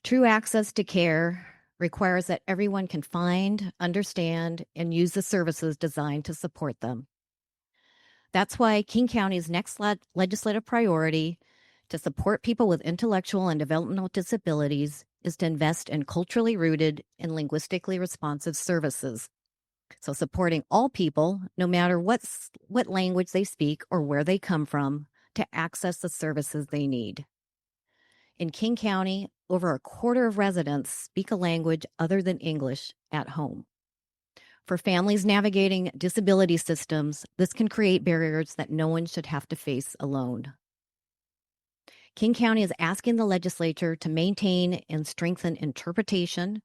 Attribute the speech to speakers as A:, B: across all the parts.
A: True access to care requires that everyone can find, understand, and use the services designed to support them. That's why King County's next legislative priority to support people with intellectual and developmental disabilities is to invest in culturally rooted and linguistically responsive services. So supporting all people, no matter what language they speak or where they come from, to access the services they need. In King County, over a quarter of residents speak a language other than English at home. For families navigating disability systems, this can create barriers that no one should have to face alone. King County is asking the legislature to maintain and strengthen interpretation,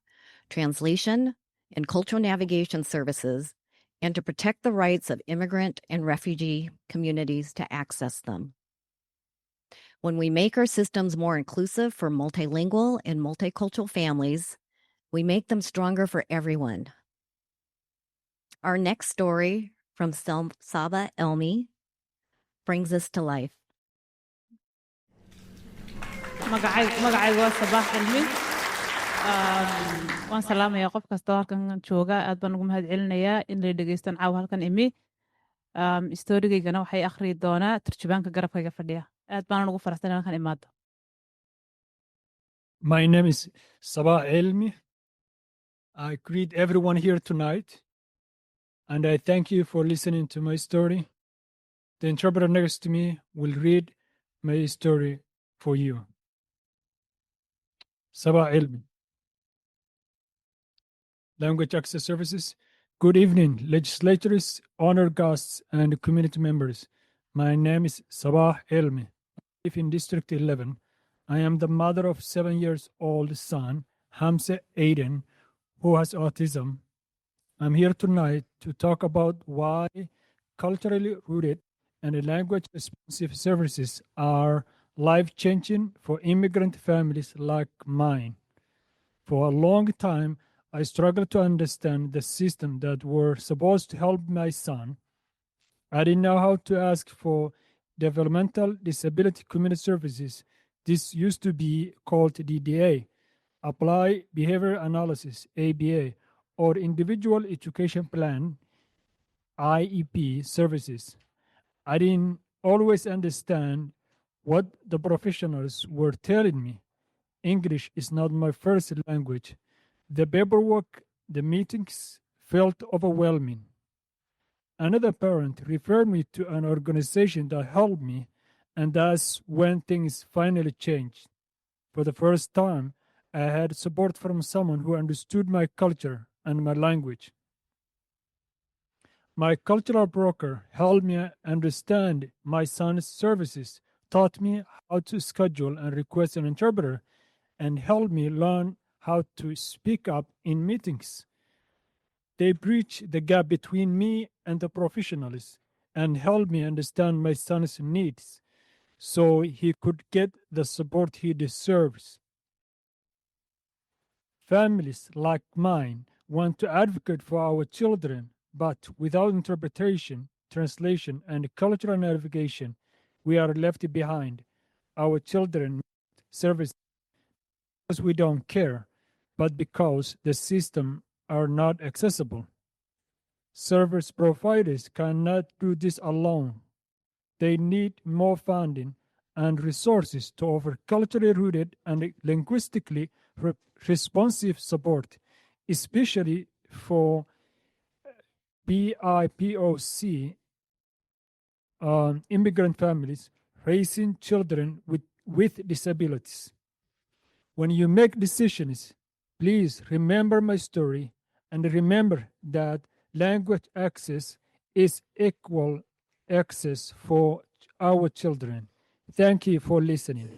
A: translation, and cultural navigation services, and to protect the rights of immigrant and refugee communities to access them. When we make our systems more inclusive for multilingual and multicultural families, we make them stronger for everyone. Our next story from Saba Elmi brings this to life.
B: magacaygu waa Sabaax Cilmi. Waan salaamayaa qof kasta halkan jooga. Aad baan ugu mahadcelinayaa in la dhageystaan caawa halkan imi. Storygaygana waxay akhri doonaa turjubaanka garabkayga fadhiya. Aad baan ugu faraxsanahay halkan imaado.
C: My name is Sabah Elmi. I greet everyone here tonight, and I thank you for listening to my story. The interpreter next to me will read my story for you. Sabah Elmi. Language Access Services. Good evening, legislators, honored guests, and community members. My name is Sabah Elmi. I live in District 11. I am the mother of 7-year-old son, Hamza Aiden, who has autism. I'm here tonight to talk about why culturally rooted and language responsive services are life-changing for immigrant families like mine. For a long time, I struggled to understand the system that were supposed to help my son. I didn't know how to ask for developmental disability community services. This used to be called DDA, Apply Behavior Analysis, ABA, or Individual Education Plan, IEP services. I didn't always understand what the professionals were telling me. English is not my first language. The paperwork, the meetings felt overwhelming. Another parent referred me to an organization that helped me, and that's when things finally changed. For the first time, I had support from someone who understood my culture and my language. My cultural broker helped me understand my son's services, taught me how to schedule and request an interpreter, and helped me learn how to speak up in meetings. They bridged the gap between me and the professionals and helped me understand my son's needs so he could get the support he deserves. Families like mine want to advocate for our children, but without interpretation, translation, and cultural navigation, we are left behind. Our children need service because we don't care, but because the systems are not accessible. Service providers cannot do this alone. They need more funding and resources to offer culturally rooted and linguistically responsive support, especially for BIPOC immigrant families raising children with disabilities. When you make decisions, please remember my story and remember that language access is equal access for our children. Thank you for listening.